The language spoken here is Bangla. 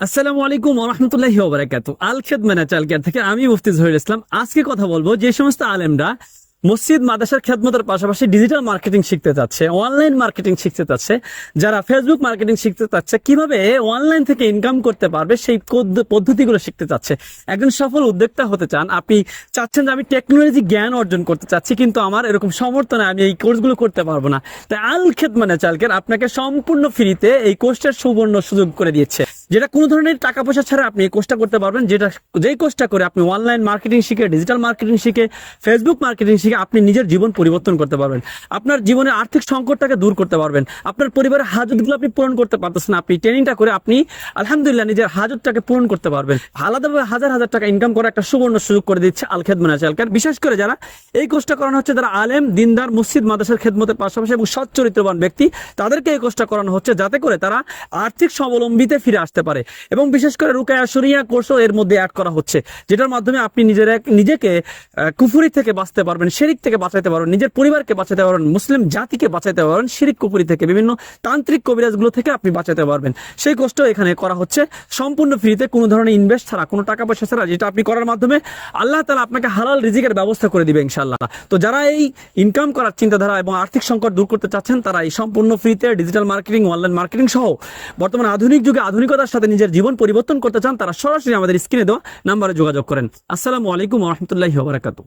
আসসালামু আলাইকুম ওয়া রাহমাতুল্লাহি ওয়া বারাকাতুহু। আল খেদমানা চালকের থেকে আমি মুফতি জহিরুল ইসলাম। আজকে কথা বলবো যে সমস্ত আলেমরা মসজিদ মাদ্রাসার খেদমতের পাশাপাশি ডিজিটাল মার্কেটিং শিখতে চাচ্ছে, অনলাইন মার্কেটিং শিখতে চাচ্ছে, যারা ফেসবুক মার্কেটিং শিখতে চাচ্ছে, কিভাবে অনলাইন থেকে ইনকাম করতে পারবে সেই পদ্ধতিগুলো শিখতে চাচ্ছে। একজন সফল উদ্যোক্তা হতে চান, আপনি চাচ্ছেন যে আমি টেকনোলজি জ্ঞান অর্জন করতে চাচ্ছি, কিন্তু আমার এরকম সামর্থ্য নাই, আমি এই কোর্সগুলো করতে পারবো না। তাই আল খেদমানা চালকের আপনাকে সম্পূর্ণ ফ্রিতে এই কোর্সটার সুবর্ণ সুযোগ করে দিচ্ছে, যেটা কোনো ধরনের টাকা পয়সা ছাড়া আপনি এই কোর্সটা করতে পারবেন। যেই কোর্সটা করে আপনি অনলাইন মার্কেটিং শিখে, ডিজিটাল মার্কেটিং শিখে, ফেসবুক মার্কেটিং শিখে আপনি নিজের জীবন পরিবর্তন করতে পারবেন। আপনার জীবনের আর্থিক সংকটটাকে দূর করতে পারবেন। আপনার পরিবারের হাজতগুলো আপনি পূরণ করতে পারতেছেন, আপনি ট্রেনিংটা করে আপনি আলহামদুলিল্লাহ নিজের হাজতটাকে পূরণ করতে পারবেন। আলাদাভাবে হাজার হাজার টাকা ইনকাম করার একটা সুবর্ণ সুযোগ করে দিচ্ছে আল খেদমানা চালকের। বিশেষ করে যারা এই কোর্সটা করানো হচ্ছে, যারা আলেম, দিনদার, মসজিদ মাদ্রাসার খেদমতের পাশাপাশি এবং সৎ চরিত্রবান ব্যক্তি, তাদেরকে এই কোর্সটা করানো হচ্ছে যাতে করে তারা আর্থিক স্বাবলম্বিতে ফিরে আসতে পারে। এবং বিশেষ করে রুকায়া শরিয়া কোর্সও এর মধ্যে অ্যাড করা হচ্ছে, যেটার মাধ্যমে আপনি নিজেকে কুফরি থেকে বাঁচতে পারবেন, শিরিক থেকে বাঁচাতে পারবেন, নিজের পরিবারকে বাঁচাতে পারবেন, মুসলিম জাতিকে বাঁচাতে পারবেন, শিরিক কুফরি থেকে, বিভিন্ন তান্ত্রিক কবিরাজগুলো থেকে আপনি বাঁচাতে পারবেন। সেই কোর্সটাও এখানে করা হচ্ছে সম্পূর্ণ ফ্রিতে, কোনো ধরনের ইনভেস্ট ছাড়া, কোনো টাকা পয়সা ছাড়া, যেটা আপনি করার মাধ্যমে আল্লাহ তাআলা আপনাকে হালাল রিজিকের ব্যবস্থা করে দিবে ইনশাআল্লাহ। তো যারা এই ইনকাম করার চিন্তাধারা এবং আর্থিক সংকট দূর করতে চাচ্ছেন, তারা এই সম্পূর্ণ ফ্রিতে ডিজিটাল মার্কেটিং, অনলাইন মার্কেটিং সহ বর্তমান আধুনিক যুগে আধুনিকতার সাথে নিজের জীবন পরিবর্তন করতে চান, তারা সরাসরি আমাদের স্ক্রিনে দেওয়া নাম্বারে যোগাযোগ করেন। আসসালামু আলাইকুম ওয়া রাহমাতুল্লাহি ওয়া বারাকাতুহু।